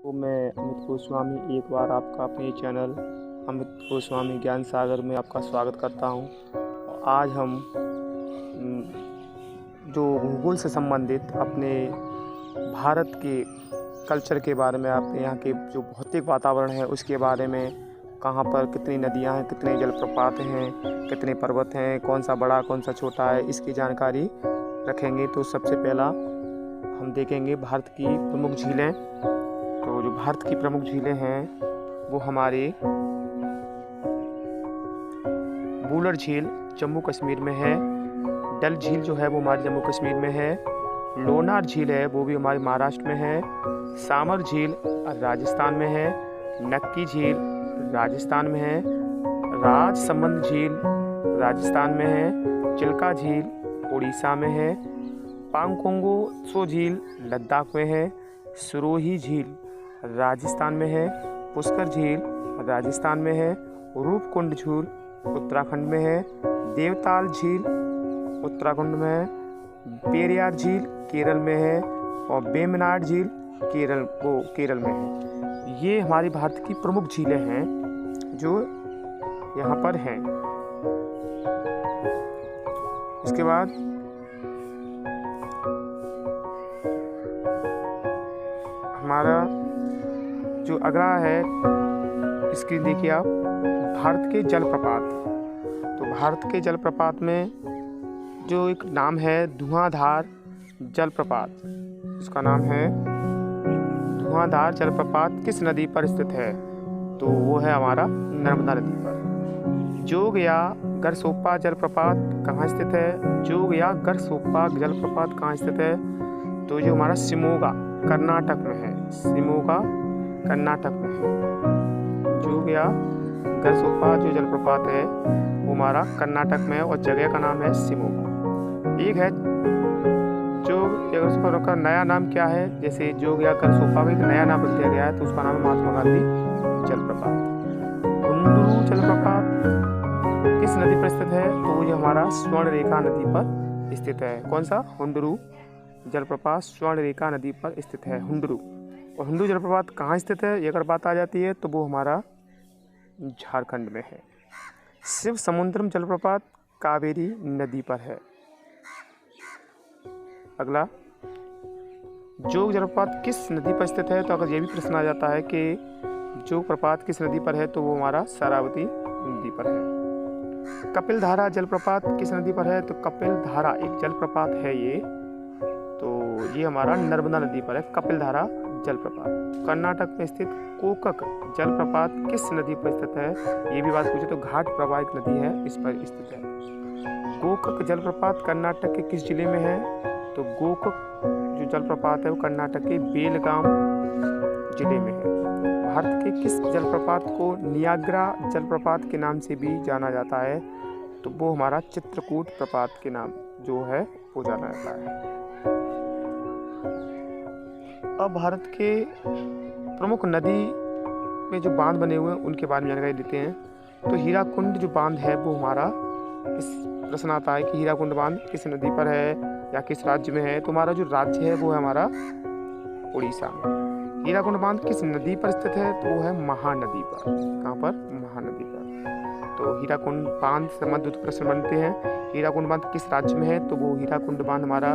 तो मैं अमित गोस्वामी एक बार आपका अपने चैनल अमित गोस्वामी ज्ञान सागर में आपका स्वागत करता हूं। और आज हम जो भूगोल से संबंधित अपने भारत के कल्चर के बारे में, अपने यहाँ के जो भौतिक वातावरण है उसके बारे में, कहाँ पर कितनी नदियाँ हैं, कितने जलप्रपात हैं, कितने पर्वत हैं, कौन सा बड़ा कौन सा छोटा है, इसकी जानकारी रखेंगे। तो सबसे पहला हम देखेंगे भारत की प्रमुख झीलें। तो जो भारत की प्रमुख झीलें हैं वो हमारी वुलर झील जम्मू कश्मीर में है, डल झील जो है वो हमारी जम्मू कश्मीर में है, लोनार झील है वो भी हमारे महाराष्ट्र में है, सामर झील राजस्थान में है, नक्की झील राजस्थान में है, राजसमंद झील राजस्थान में है, चिल्का झील उड़ीसा में है, पांगोंगो त्सो झील लद्दाख में है, सिरोही झील राजस्थान में है, पुष्कर झील राजस्थान में है, रूपकुंड झील उत्तराखंड में है, देवताल झील उत्तराखंड में है, पेरियार झील केरल में है और वेम्बनाड झील केरल में है। ये हमारी भारत की प्रमुख झीलें हैं जो यहाँ पर हैं। इसके बाद हमारा जो अगला है, स्क्रीन देखिए आप, भारत के जलप्रपात। तो भारत के जलप्रपात में जो एक नाम है धुआंधार जलप्रपात, उसका नाम है धुआंधार जलप्रपात किस नदी पर स्थित है? तो वो है हमारा नर्मदा नदी पर। जोग या गरसोप्पा जलप्रपात कहाँ स्थित है? जोग या गरसोप्पा जलप्रपात कहाँ स्थित है? तो जो हमारा शिमोगा कर्नाटक में है, शिमोगा कर्नाटक में है। जोग या गरसोप्पा जो जलप्रपात है वो हमारा कर्नाटक में है और जगह का नाम है शिमोगा। एक है जोग या गरसोप्पा का नया नाम क्या है? जैसे जोग या गरसोप्पा का एक नया नाम रख दिया गया है तो उसका नाम है महात्मा गांधी जलप्रपात। हुंडरू जलप्रपात किस नदी पर स्थित है? तो ये हमारा स्वर्णरेखा नदी पर स्थित है। कौन सा? हुंडरू जलप्रपात स्वर्णरेखा नदी पर स्थित है, हुंडरू। और हुंडरू जलप्रपात कहाँ स्थित है ये अगर बात आ जाती है तो वो हमारा झारखंड में है। शिव समुद्रम जलप्रपात कावेरी नदी पर है। अगला, जोग जलप्रपात किस नदी पर स्थित है? तो अगर ये भी प्रश्न आ जाता है कि जोग प्रपात किस नदी पर है तो वो हमारा शरावती नदी पर है। कपिलधारा जलप्रपात किस नदी पर है? तो कपिलधारा एक जलप्रपात है ये, तो ये हमारा नर्मदा नदी पर है, कपिलधारा जलप्रपात। कर्नाटक में स्थित कोकक जलप्रपात किस नदी पर स्थित है? ये भी बात पूछे तो घाट प्रवाहित नदी है, इस पर स्थित है। गोकक जलप्रपात कर्नाटक के किस जिले में है? तो गोकक जो जलप्रपात है वो कर्नाटक के बेलगाम जिले में है। भारत के किस जलप्रपात को नियाग्रा जलप्रपात के नाम से भी जाना जाता है? तो वो हमारा चित्रकूट प्रपात के नाम जो है वो जाना जाता है। अब भारत के प्रमुख नदी में जो बांध बने हुए हैं उनके बारे में जानकारी देते हैं। तो हीराकुंड जो बांध है वो हमारा, इस प्रश्न आता है कि हीराकुंड बांध किस नदी पर है या किस राज्य में है? तो हमारा जो राज्य है वो है हमारा उड़ीसा में। हीराकुंड बांध किस नदी पर स्थित है? तो वो है महानदी पर। कहाँ पर? महानदी पर। तो हीराकुंड बांध से संबंधित प्रश्न बनते हैं। हीराकुंड बांध किस राज्य में है? तो वो हीराकुंड बांध हमारा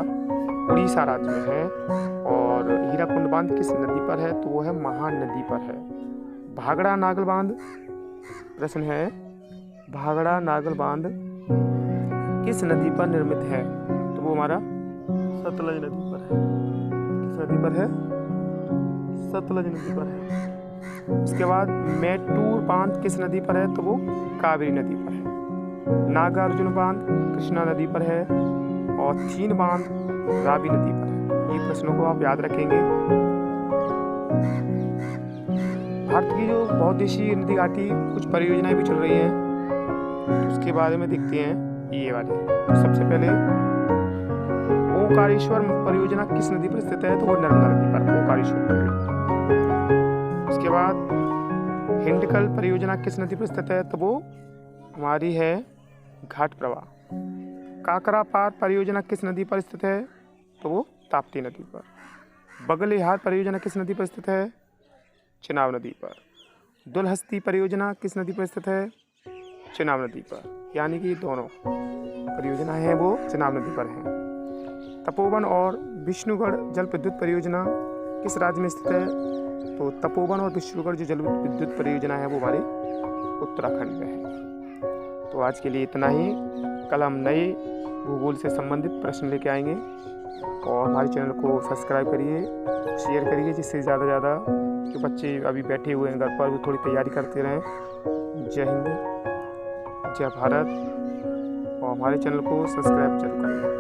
उड़ीसा राज्य में है। और हीराकुंड बांध किस नदी पर है? तो वो है महानदी पर है। भागड़ा नागल बांध, प्रश्न है भागड़ा नागल बांध किस नदी पर निर्मित है? तो वो हमारा सतलज नदी पर है। किस नदी पर है? सतलज नदी पर है। इसके बाद मैटूर बांध किस नदी पर है? तो वो कावेरी नदी पर है। नागार्जुन बांध कृष्णा नदी पर है और थीन बांध रावी नदी पर है। ये प्रश्नों को आप याद रखेंगे। भारत की जो बहुउद्देशीय नदी घाटी कुछ परियोजनाएं भी चल रही हैं, तो उसके बारे में देखते हैं ये वाले। तो सबसे पहले ओंकारेश्वर परियोजना किस नदी पर स्थित है? तो वो नर्मदा नदी पर, ओंकारेश्वर परियोजना। उसके बाद हिंडकल परियोजना किस नदी पर स्थित है? तो वो हमारी है घाट प्रवाह। काकरा पार परियोजना किस नदी पर स्थित है? तो वो ताप्ती नदी पर। बगलिहार परियोजना किस नदी पर स्थित है? चेनाब नदी पर। दुलहस्ती परियोजना किस नदी पर स्थित है? चेनाब नदी पर। यानी कि दोनों परियोजनाएं हैं वो चेनाब नदी पर हैं। तपोवन और विष्णुगढ़ जल विद्युत परियोजना किस राज्य में स्थित है? तो तपोवन और विष्णुगढ़ जो जल विद्युत परियोजना है वो हमारे उत्तराखंड में है। तो आज के लिए इतना ही। कल हम नए भूगोल से संबंधित प्रश्न लेके आएंगे और हमारे चैनल को सब्सक्राइब करिए, शेयर करिए, जिससे ज़्यादा से ज़्यादा जो बच्चे अभी बैठे हुए हैं घर पर वो थोड़ी तैयारी करते रहें। जय हिंद, जय भारत, और हमारे चैनल को सब्सक्राइब जरूर करें।